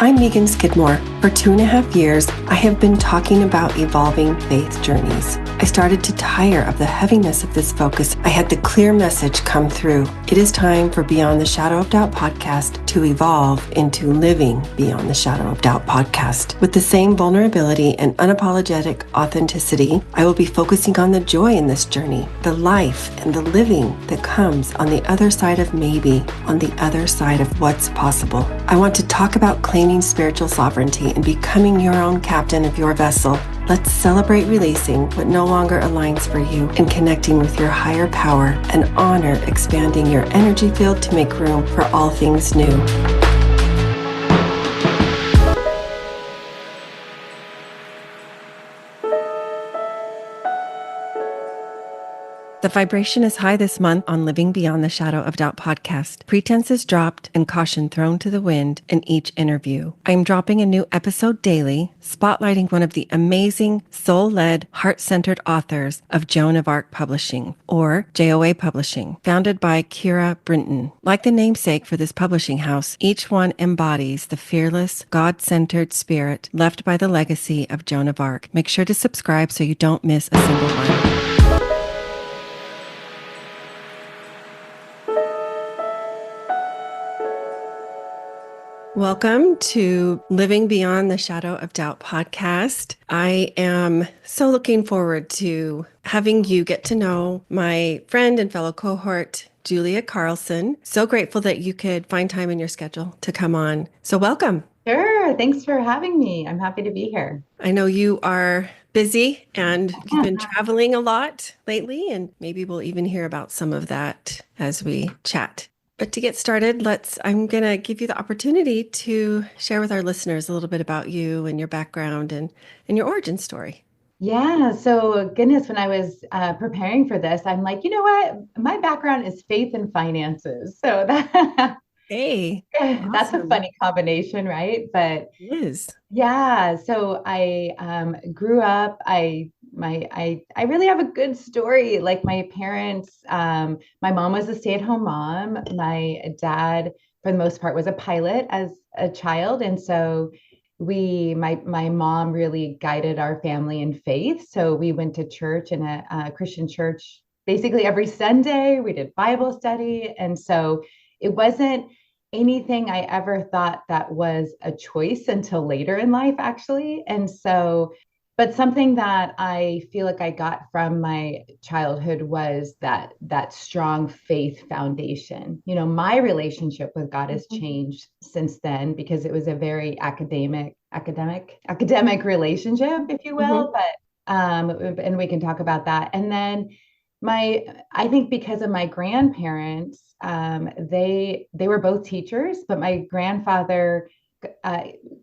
I'm Megan Skidmore. For 2.5 years, I have been talking about evolving faith journeys. I started to tire of the heaviness of this focus. I had the clear message come through. It is time for Beyond the Shadow of Doubt podcast to evolve into Living Beyond the Shadow of Doubt podcast. With the same vulnerability and unapologetic authenticity, I will be focusing on the joy in this journey, the life and the living that comes on the other side of maybe, on the other side of what's possible. I want to talk about claiming spiritual sovereignty and becoming your own captain of your vessel. Let's celebrate releasing what no longer aligns for you and connecting with your higher power and honor expanding your energy field to make room for all things new. The vibration is high this month on Living Beyond the Shadow of Doubt podcast. Pretense is dropped and caution thrown to the wind in each interview. I'm dropping a new episode daily, spotlighting one of the amazing, soul-led, heart-centered authors of Joan of Arc Publishing, or JOA Publishing, founded by Kira Brinton. Like the namesake for this publishing house, each one embodies the fearless, God-centered spirit left by the legacy of Joan of Arc. Make sure to subscribe so you don't miss a single one. Welcome to Living Beyond the Shadow of Doubt podcast. I am so looking forward to having you get to know my friend and fellow cohort, Julia Carlson. So grateful that you could find time in your schedule to come on. So welcome. Sure. Thanks for having me. I'm happy to be here. I know you are busy and you've been traveling a lot lately, and maybe we'll even hear about some of that as we chat. But to get started, I'm going to give you the opportunity to share with our listeners a little bit about you and your background and your origin story. Yeah. So goodness, when I was preparing for this, I'm like, you know what? My background is faith and finances. So Hey, that's a funny combination, right? But it is. Yeah. So I grew up, I really have a good story. Like my parents, my mom was a stay-at-home mom. My dad, for the most part, was a pilot as a child. And so my mom really guided our family in faith. So we went to church in a Christian church basically every Sunday. We did Bible study. And so it wasn't anything I ever thought that was a choice until later in life, actually. And so, but something that I feel like I got from my childhood was that strong faith foundation. You know, my relationship with God has changed since then because it was a very academic relationship, if you will. But and we can talk about that. And then I think because of my grandparents, they were both teachers, but my grandfather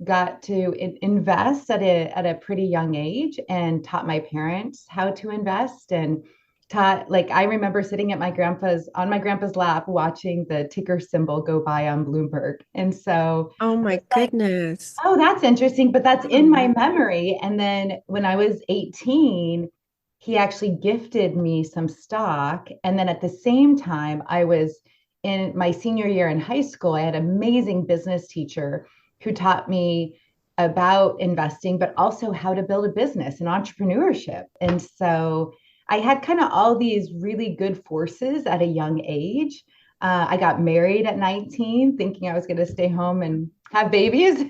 got to invest at a pretty young age and taught my parents how to invest and taught, like, I remember sitting at on my grandpa's lap watching the ticker symbol go by on Bloomberg. And so Oh my goodness. oh, that's interesting, but that's in my memory. And then when I was 18, he actually gifted me some stock. And then at the same time, I was in my senior year in high school. I had an amazing business teacher who taught me about investing, but also how to build a business and entrepreneurship. And so I had kind of all these really good forces at a young age. I got married at 19, thinking I was going to stay home and have babies.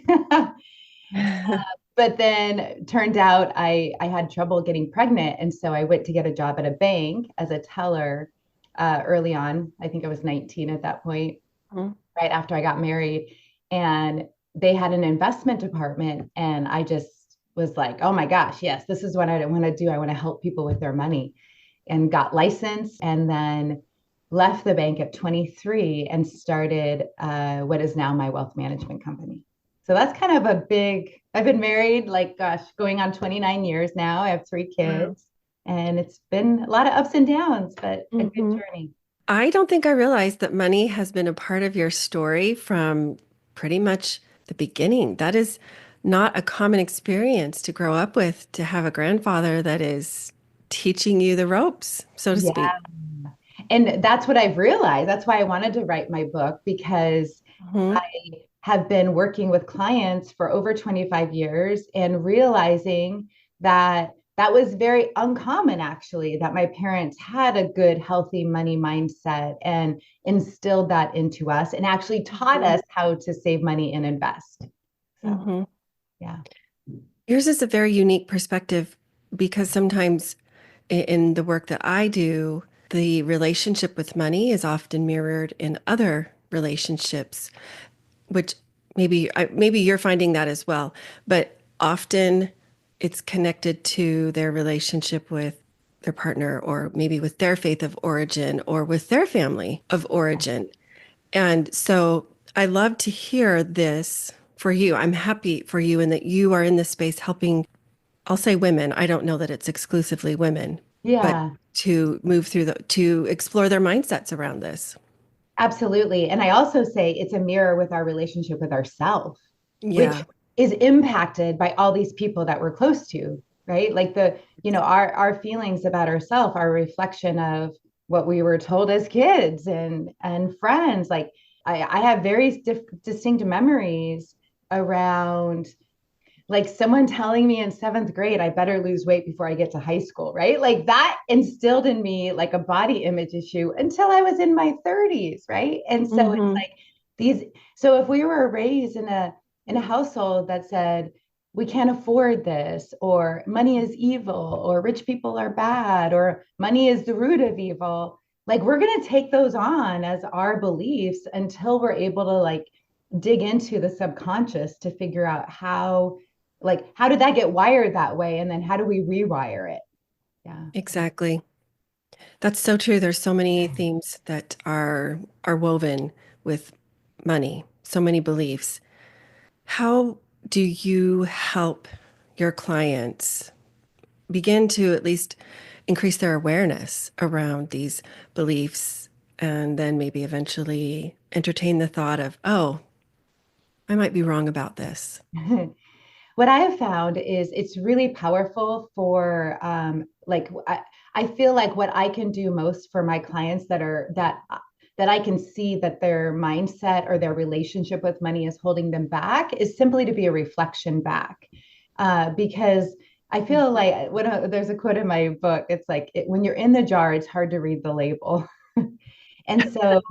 But then turned out I had trouble getting pregnant. And so I went to get a job at a bank as a teller early on. I think I was 19 at that point, right after I got married. And they had an investment department. And I just was like, oh my gosh, yes, this is what I want to do. I want to help people with their money, and got licensed, and then left the bank at 23 and started what is now my wealth management company. So that's kind of I've been married, like, gosh, going on 29 years now. I have 3 kids. Wow. And it's been a lot of ups and downs, but a good journey. I don't think I realized that money has been a part of your story from pretty much the beginning. That is not a common experience to grow up with, to have a grandfather that is teaching you the ropes, so to speak. And that's what I've realized. That's why I wanted to write my book, because I have been working with clients for over 25 years and realizing that that was very uncommon, actually, that my parents had a good, healthy money mindset and instilled that into us and actually taught us how to save money and invest. So, Mm-hmm. yeah. Yours is a very unique perspective because sometimes in the work that I do, the relationship with money is often mirrored in other relationships, which maybe you're finding that as well, but often it's connected to their relationship with their partner or maybe with their faith of origin or with their family of origin. And so I love to hear this for you. I'm happy for you in that you are in this space helping, I'll say women. I don't know that it's exclusively women, but Yeah. to move through to explore their mindsets around this. Absolutely. And I also say it's a mirror with our relationship with ourselves, which Yeah, is impacted by all these people that we're close to, right? Like our feelings about ourselves are a reflection of what we were told as kids and friends. Like I have very distinct memories around like someone telling me in seventh grade, I better lose weight before I get to high school, right? Like that instilled in me like a body image issue until I was in my 30s, right? And so it's hmm, like these, so if we were raised in a household that said, we can't afford this, or money is evil, or rich people are bad, or money is the root of evil, like we're going to take those on as our beliefs until we're able to like dig into the subconscious to figure out how did that get wired that way and then how do we rewire it. Yeah. exactly. That's so true. There's so many themes that are woven with money, so many beliefs. How do you help your clients begin to at least increase their awareness around these beliefs and then maybe eventually entertain the thought of, oh, I might be wrong about this? What I have found is it's really powerful for I feel like what I can do most for my clients that I can see that their mindset or their relationship with money is holding them back is simply to be a reflection back. Because I feel like there's a quote in my book, it's like when you're in the jar, it's hard to read the label. And so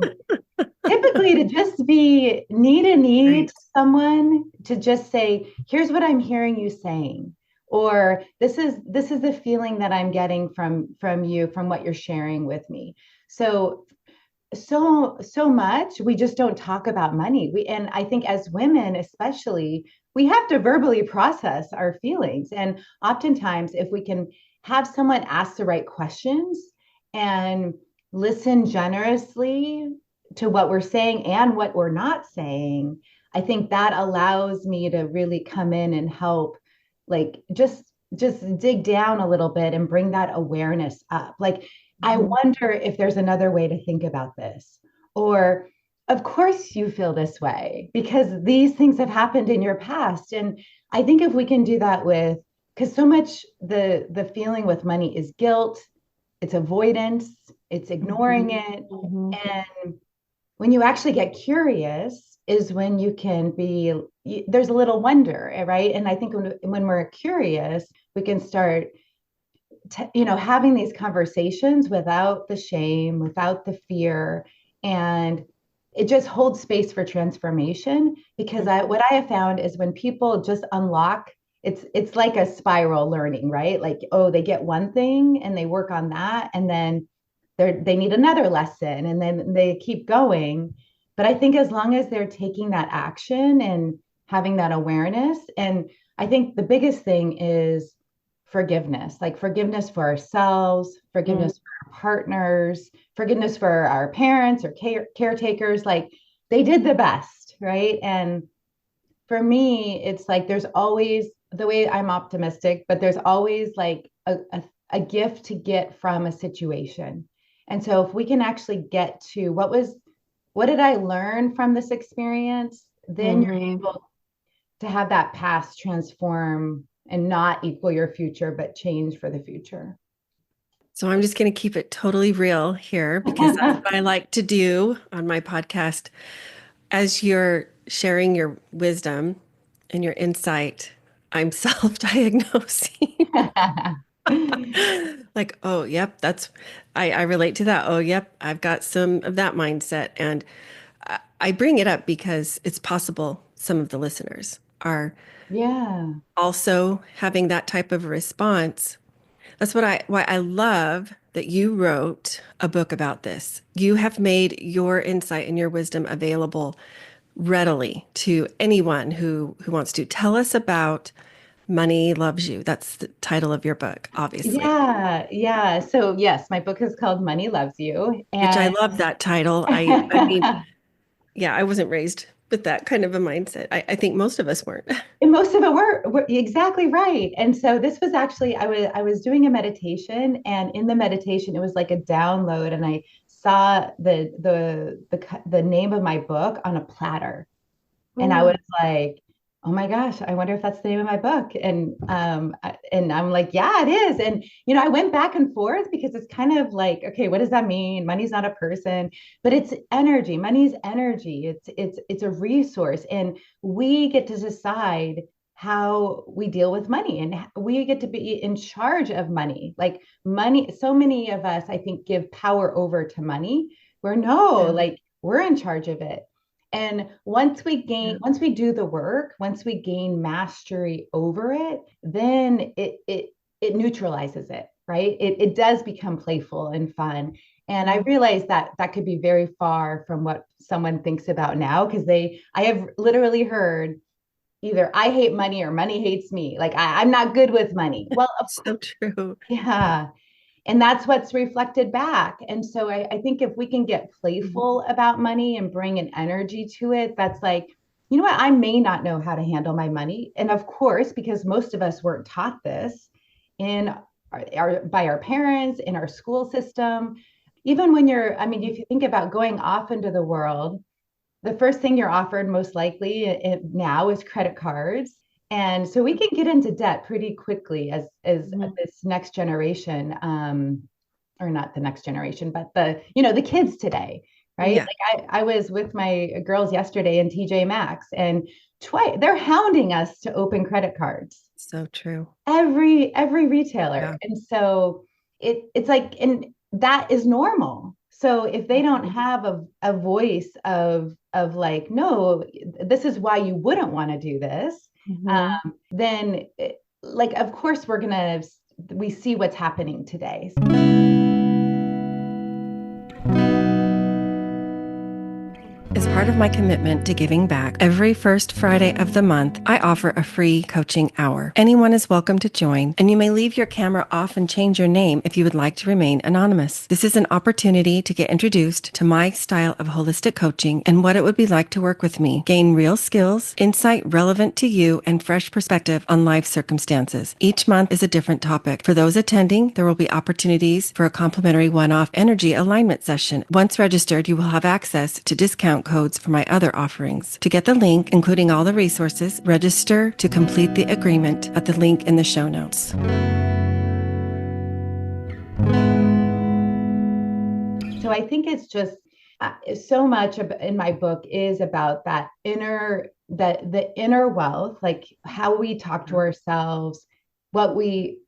typically to just be need Right. someone to just say, here's what I'm hearing you saying, or this is the feeling that I'm getting from you, from what you're sharing with me. So much we just don't talk about money. And I think as women especially, we have to verbally process our feelings. And oftentimes if we can have someone ask the right questions and listen generously to what we're saying and what we're not saying, I think that allows me to really come in and help, like just dig down a little bit and bring that awareness up. Like I Mhm. wonder if there's another way to think about this. Or, of course, you feel this way because these things have happened in your past. And I think if we can do that with, because so much the feeling with money is guilt, it's avoidance, it's ignoring Mhm. it. Mhm. And when you actually get curious is when you can be, there's a little wonder, right? And I think when we're curious, we can start having these conversations without the shame, without the fear, and it just holds space for transformation. Because what I have found is when people just unlock, it's like a spiral learning, right? Like, oh, they get one thing and they work on that, and then they need another lesson, and then they keep going. But I think as long as they're taking that action and having that awareness, and I think the biggest thing is forgiveness, like forgiveness for ourselves, Mhm. forgiveness for our partners, forgiveness for our parents or caretakers. Like they did the best, right? And for me, it's like there's always the way I'm optimistic, but there's always like a gift to get from a situation. And so if we can actually get to what did I learn from this experience, then you're Mhm. able to have that past transform and not equal your future, but change for the future. So I'm just going to keep it totally real here because that's what I like to do on my podcast. As you're sharing your wisdom and your insight, I'm self-diagnosing. Like, oh, yep, I relate to that. Oh, yep, I've got some of that mindset. And I bring it up because it's possible some of the listeners are Yeah. also having that type of response. That's why I love that you wrote a book about this. You have made your insight and your wisdom available readily to anyone who wants to. Tell us about Money Loves You. That's the title of your book, obviously. Yeah, yeah. So yes, my book is called Money Loves You. Which I And love that title. I mean, yeah, I wasn't raised with that kind of a mindset. I think most of us weren't. and most of it were exactly right. And so this was actually I was doing a meditation, and in the meditation it was like a download, and I saw the name of my book on a platter. And I was Oh, like, oh my gosh, I wonder if that's the name of my book. And I'm like, yeah, it is. And I went back and forth because it's kind of like, okay, what does that mean? Money's not a person, but it's energy. Money's energy. It's a resource, and we get to decide how we deal with money, and we get to be in charge of money. Like money, so many of us, I think, give power over to money, where no, yeah, like we're in charge of it. And yeah. once we do the work, once we gain mastery over it, then it neutralizes it, right? It does become playful and fun. And I Yeah. realize that that could be very far from what someone thinks about now, because I have literally heard either I hate money or money hates me. Like I'm not good with money. Well, of So true. yeah, and that's what's reflected back. And so I think if we can get Mhm. playful about money and bring an energy to it, that's like, you know what, I may not know how to handle my money. And of course, because most of us weren't taught this in by our parents, in our school system. Even when I mean, if you think about going off into the world, the first thing you're offered most likely now is credit cards. And so we can get into debt pretty quickly as Mhm. this next generation, or not the next generation, but the kids today, right? Yeah, Like I was with my girls yesterday in TJ Maxx, and twice they're hounding us to open credit cards, so true. every retailer. Yeah. And so it's like, and that is normal. So if they don't have a voice of like, no, this is why you wouldn't want to do this, Mhm. then like of course we see what's happening today. As part of my commitment to giving back, every first Friday of the month, I offer a free coaching hour. Anyone is welcome to join, and you may leave your camera off and change your name if you would like to remain anonymous. This is an opportunity to get introduced to my style of holistic coaching and what it would be like to work with me. Gain real skills, insight relevant to you, and fresh perspective on life circumstances. Each month is a different topic. For those attending, there will be opportunities for a complimentary one-off energy alignment session. Once registered, you will have access to discount codes for my other offerings. To get the link, including all the resources, register to complete the agreement at the link in the show notes. So I think it's just so much in my book is about the inner wealth, like how we talk to ourselves, what we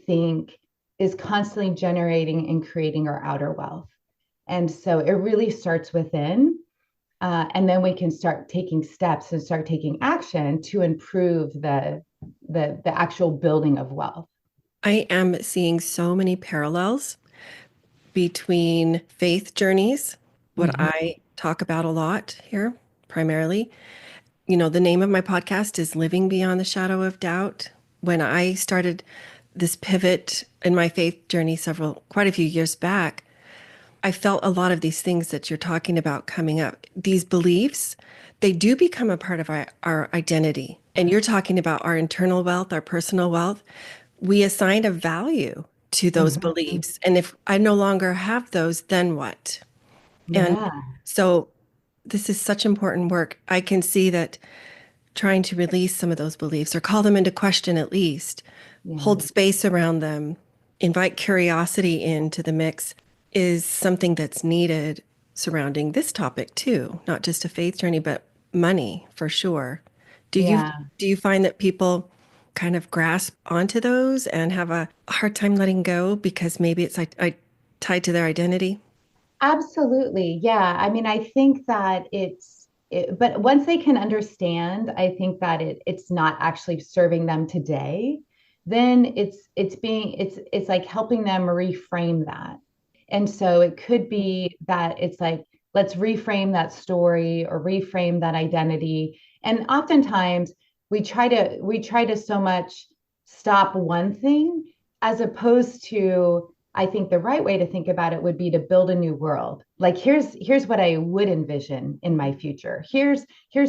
think is constantly generating and creating our outer wealth. And so it really starts within. And then we can start taking steps and start taking action to improve the actual building of wealth. I am seeing so many parallels between faith journeys, what Mhm. I talk about a lot here primarily. The name of my podcast is Living Beyond the Shadow of Doubt. When I started this pivot in my faith journey quite a few years back, I felt a lot of these things that you're talking about coming up. These beliefs, they do become a part of our identity. And you're talking about our internal wealth, our personal wealth. We assign a value to those Mhm. beliefs. And if I no longer have those, then what? And Yeah. so this is such important work. I can see that trying to release some of those beliefs or call them into question at least, Yeah. hold space around them, invite curiosity into the mix is something that's needed. surrounding this topic too, not just a faith journey, but money for sure. Do you Yeah. do you find that people kind of grasp onto those and have a hard time letting go because maybe it's tied to their identity? Absolutely. Yeah. I mean, I think that but once they can understand, I think that it's not actually serving them today, then it's like helping them reframe that. And so it could be that it's like, let's reframe that story or reframe that identity. And oftentimes we try to so much stop one thing as opposed to, I think the right way to think about it would be to build a new world. Like here's what I would envision in my future. Here's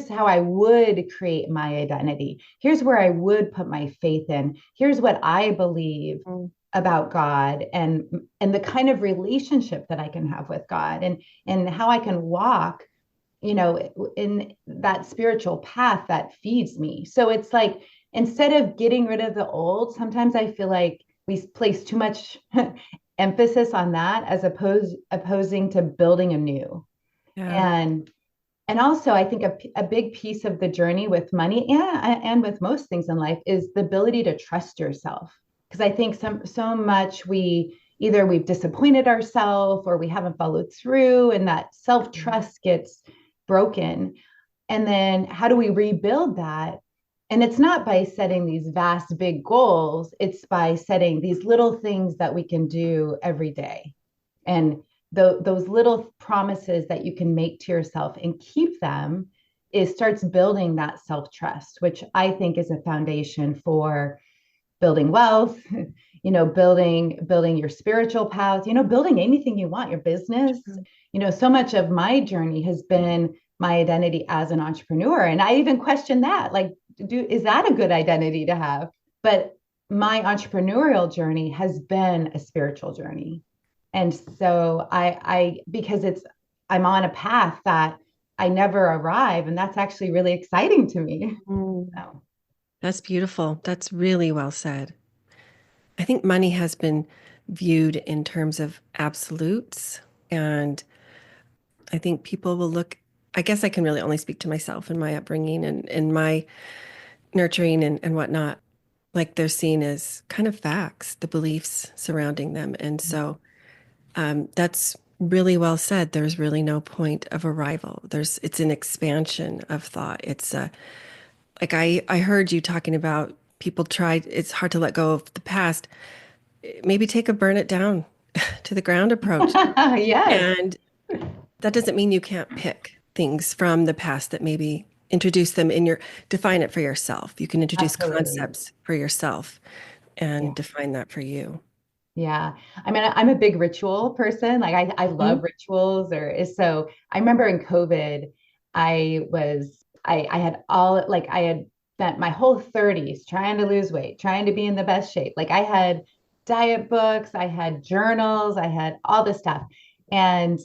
how I would create my identity. Here's where I would put my faith in. Here's what I believe Mm. about God, and the kind of relationship that I can have with God, and how I can walk, in that spiritual path that feeds me. So it's like, instead of getting rid of the old, sometimes I feel like we place too much emphasis on that as opposing to building a new. Yeah. And also, I think a big piece of the journey with money, and with most things in life, is the ability to trust yourself. Because I think so much we've disappointed ourselves, or we haven't followed through, and that self trust gets broken. And then how do we rebuild that? And it's not by setting these vast, big goals, it's by setting these little things that we can do every day. And those little promises that you can make to yourself and keep them, is starts building that self trust, which I think is a foundation for building wealth, building your spiritual path, building anything you want, your business. So much of my journey has been my identity as an entrepreneur. And I even question that, like, is that a good identity to have? But my entrepreneurial journey has been a spiritual journey. And so because I'm on a path that I never arrive. And that's actually really exciting to me. Mm. So. That's beautiful. That's really well said. I think money has been viewed in terms of absolutes. And I think people will look, I guess I can really only speak to myself and my upbringing and my nurturing and whatnot. Like they're seen as kind of facts, the beliefs surrounding them. And so that's really well said. There's really no point of arrival. It's an expansion of thought. Like I heard you talking about people tried, it's hard to let go of the past. Maybe take a burn it down to the ground approach. Yes, And that doesn't mean you can't pick things from the past that maybe introduce them define it for yourself. You can introduce absolutely. concepts for yourself and Yeah. define that for you. Yeah. I mean, I'm a big ritual person. Like I love Mhm. rituals, so I remember in COVID, I had I had spent my whole 30s trying to lose weight, trying to be in the best shape. Like I had diet books, I had journals, I had all this stuff. And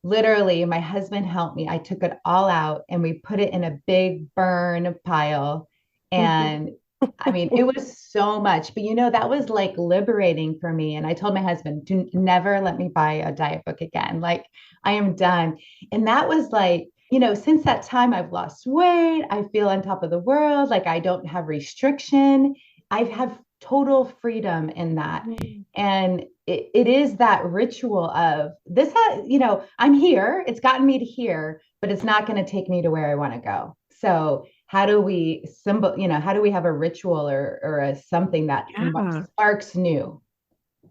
literally my husband helped me. I took it all out and we put it in a big burn pile. And I mean, it was so much, but that was like liberating for me. And I told my husband, do never let me buy a diet book again. Like, I am done. And that was like, since that time, I've lost weight. I feel on top of the world. Like, I don't have restriction. I have total freedom in that. Mhm. And it is that ritual of this, I'm here. It's gotten me to here, but it's not going to take me to where I want to go. So, how do we have a ritual or something that Yeah. sparks new?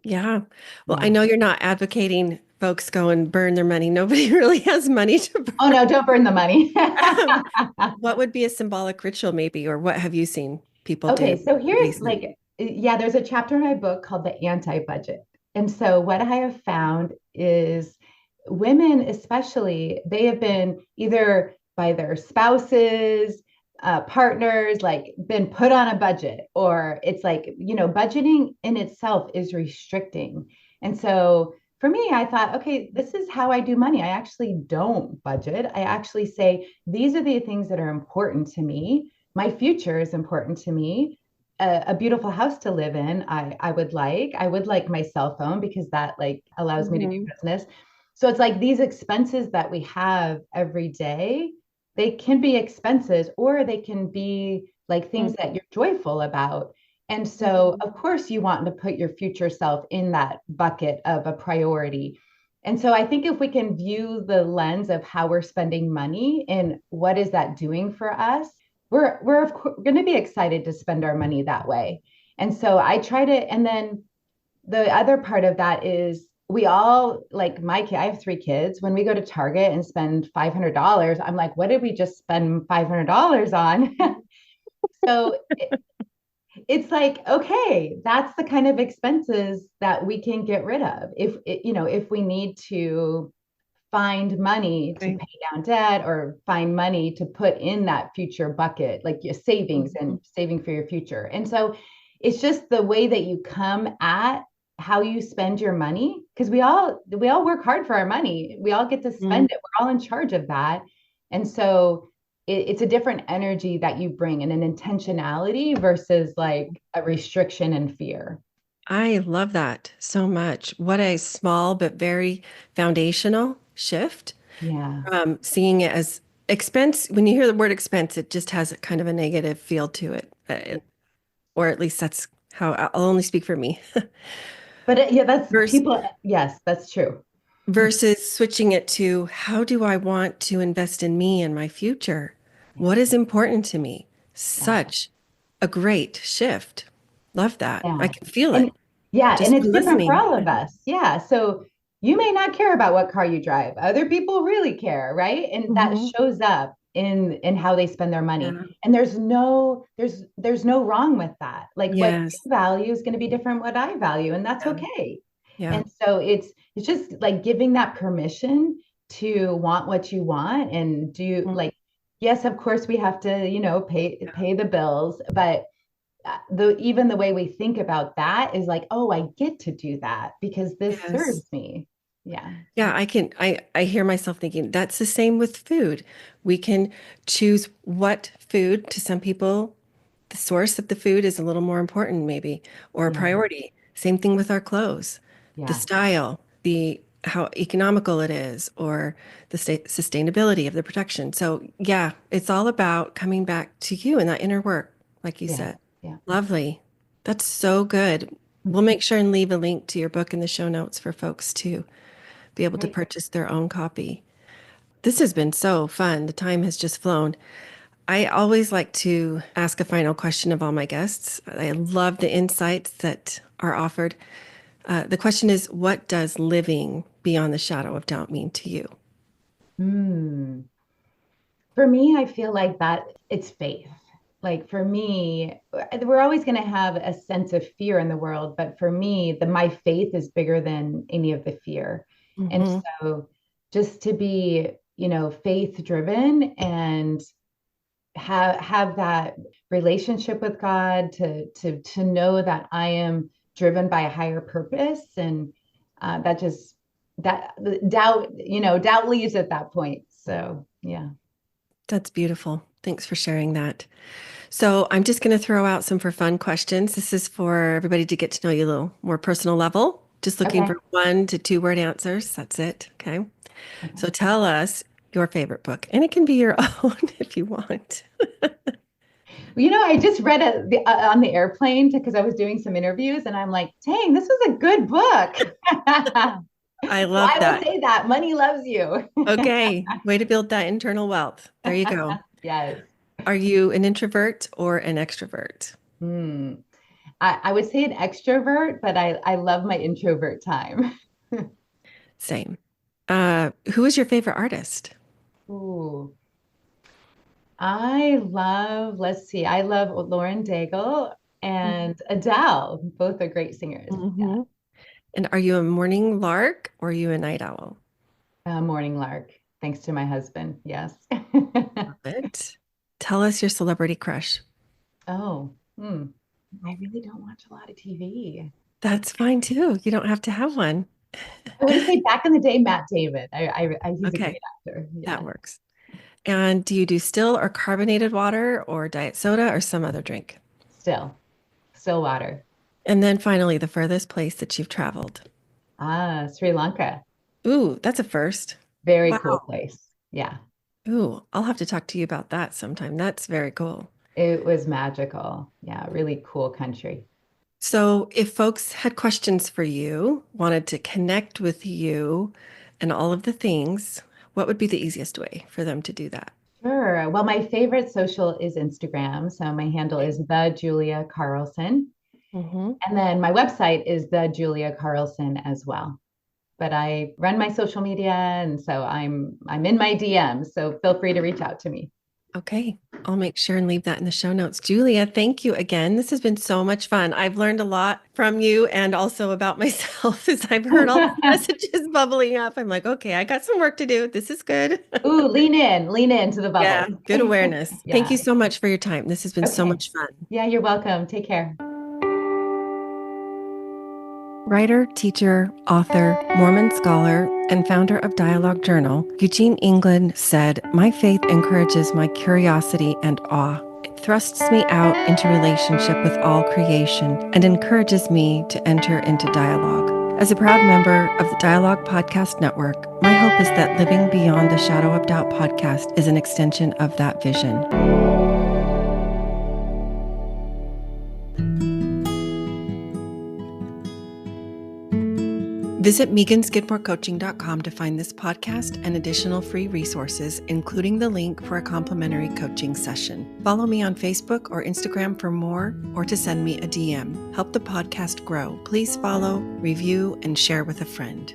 Yeah. Well, I Yeah. know you're not advocating folks go and burn their money. Nobody really has money to Oh burn. no, don't burn the money. What would be a symbolic ritual, maybe, or what have you seen people do Okay, so here's recent? like, yeah, there's a chapter in my book called The Anti-Budget. And so what I have found is women, especially, they have been either by their spouses, partners, like been put on a budget, or it's like, budgeting in itself is restricting. And so for me, I thought, okay, this is how I do money. I actually don't budget. I actually say, these are the things that are important to me. My future is important to me. A beautiful house to live in, I would like my cell phone because that like allows me to do Mhm. business. So it's like these expenses that we have every day, they can be expenses or they can be like things that you're joyful about. And so, of course, you want to put your future self in that bucket of a priority. And so I think if we can view the lens of how we're spending money and what is that doing for us, we're going to be excited to spend our money that way. And so I try to, and then the other part of that is we all like my kid, I have 3 kids. When we go to Target and spend $500, I'm like, what did we just spend $500 on? So it's like, okay, that's the kind of expenses that we can get rid of if we need to find money to Right. pay down debt or find money to put in that future bucket, like your savings Mhm. and saving for your future. And so it's just the way that you come at how you spend your money, because we all work hard for our money. We all get to Mhm. spend it. We're all in charge of that. And so it's a different energy that you bring and an intentionality versus like a restriction and fear. I love that so much. What a small but very foundational shift. Yeah. Seeing it as expense, when you hear the word expense, it just has a kind of a negative feel to it. Or at least that's how I'll only speak for me. But yeah, that's Vers- people. Yes, that's true. Versus switching it to how do I want to invest in me and my future? Yeah. What is important to me? Yeah. Such a great shift. Love that. I Yeah. can feel And it yeah, and just it's from different for listening. all of us. Yeah. So you may not care about what car you drive. Other people really care, right? And that Mhm. shows up in how they spend their money. Yeah. And there's no wrong with that. Like what Yes. you value is going to be different what I value, and that's Yeah. okay. Yeah. And so it's just like giving that permission to want what you want and do Mm. like yes, of course we have to, pay the bills, but the even the way we think about that is like, oh, I get to do that because this Yes. serves me. Yeah. Yeah, I hear myself thinking that's the same with food. We can choose what food to some people, the source of the food is a little more important maybe, or a Yeah. priority. Same thing with our clothes, the Yeah. style, the how economical it is, or the sustainability of the production. So yeah, it's all about coming back to you and that inner work, like you Yeah. said. Yeah. Lovely. That's so good. We'll make sure and leave a link to your book in the show notes for folks to be able to Great. purchase their own copy. This has been so fun. The time has just flown. I always like to ask a final question of all my guests. I love the insights that are offered. The question is, what does living beyond the shadow of doubt mean to you? Hmm. For me, I feel like that it's faith. Like for me, we're always going to have a sense of fear in the world, but for me, my faith is bigger than any of the fear. And Hmm. so just to be, faith driven and have that relationship with God to know that I am driven by a higher purpose and that just that doubt doubt leaves at that point. So yeah. That's beautiful. Thanks for sharing that. So I'm just going to throw out some for fun questions. This is for everybody to get to know you a little more personal level. Just looking Okay. for 1 to 2 word answers. That's it. Okay. So Okay. tell us your favorite book, and it can be your own if you want. I just read on the airplane because I was doing some interviews, and I'm like, dang, this was a good book. I So love I will that. say that money loves you. Okay, way to build that internal wealth. There you go. Yes. Are you an introvert or an extrovert? Hmm. I would say an extrovert, but I love my introvert time. Same. Who is your favorite artist? Ooh. Let's see, I love Lauren Daigle Mhm. and Adele. Both are great singers. Yeah. Mhm. And are you a morning lark or are you a night owl? Morning Lark, thanks to my husband. Yes. Love it. Tell us your celebrity crush. Oh, I really don't watch a lot of TV. That's fine too. You don't have to have one. I would say back in the day, Matt David. He's a Okay, great actor. that Yeah. works. And do you do still or carbonated water or diet soda or some other drink? Still water. And then finally, the furthest place that you've traveled. Sri Lanka. Ooh, that's a first. Very cool Wow. place. Yeah, Ooh, I'll have to talk to you about that sometime. That's very cool. it was magical. Yeah, really cool country. So, if folks had questions for you, wanted to connect with you and all of the things, what would be the easiest way for them to do that? Sure. Well, my favorite social is Instagram. So my handle is the Julia Carlson. Mm-hmm. And then my website is the Julia Carlson as well. But I run my social media and so I'm in my DMs. So feel free to reach out to me. Okay, I'll make sure and leave that in the show notes. Julia, thank you again. This has been so much fun. I've learned a lot from you and also about myself as I've heard all these messages bubbling up. I'm like, okay, I got some work to do. This is good. Ooh, lean into the Yeah, bubbles. good awareness. Thank Yeah. you so much for your time. This has been so Okay. much fun. Yeah, you're welcome. Take care. Writer, teacher, author, Mormon scholar, and founder of Dialogue Journal, Eugene England said, "My faith encourages my curiosity and awe. It thrusts me out into relationship with all creation and encourages me to enter into dialogue." As a proud member of the Dialogue Podcast Network, my hope is that Living Beyond the Shadow of Doubt podcast is an extension of that vision. Visit meganskidmorecoaching.com to find this podcast and additional free resources, including the link for a complimentary coaching session. Follow me on Facebook or Instagram for more, or to send me a DM. Help the podcast grow. Please follow, review, and share with a friend.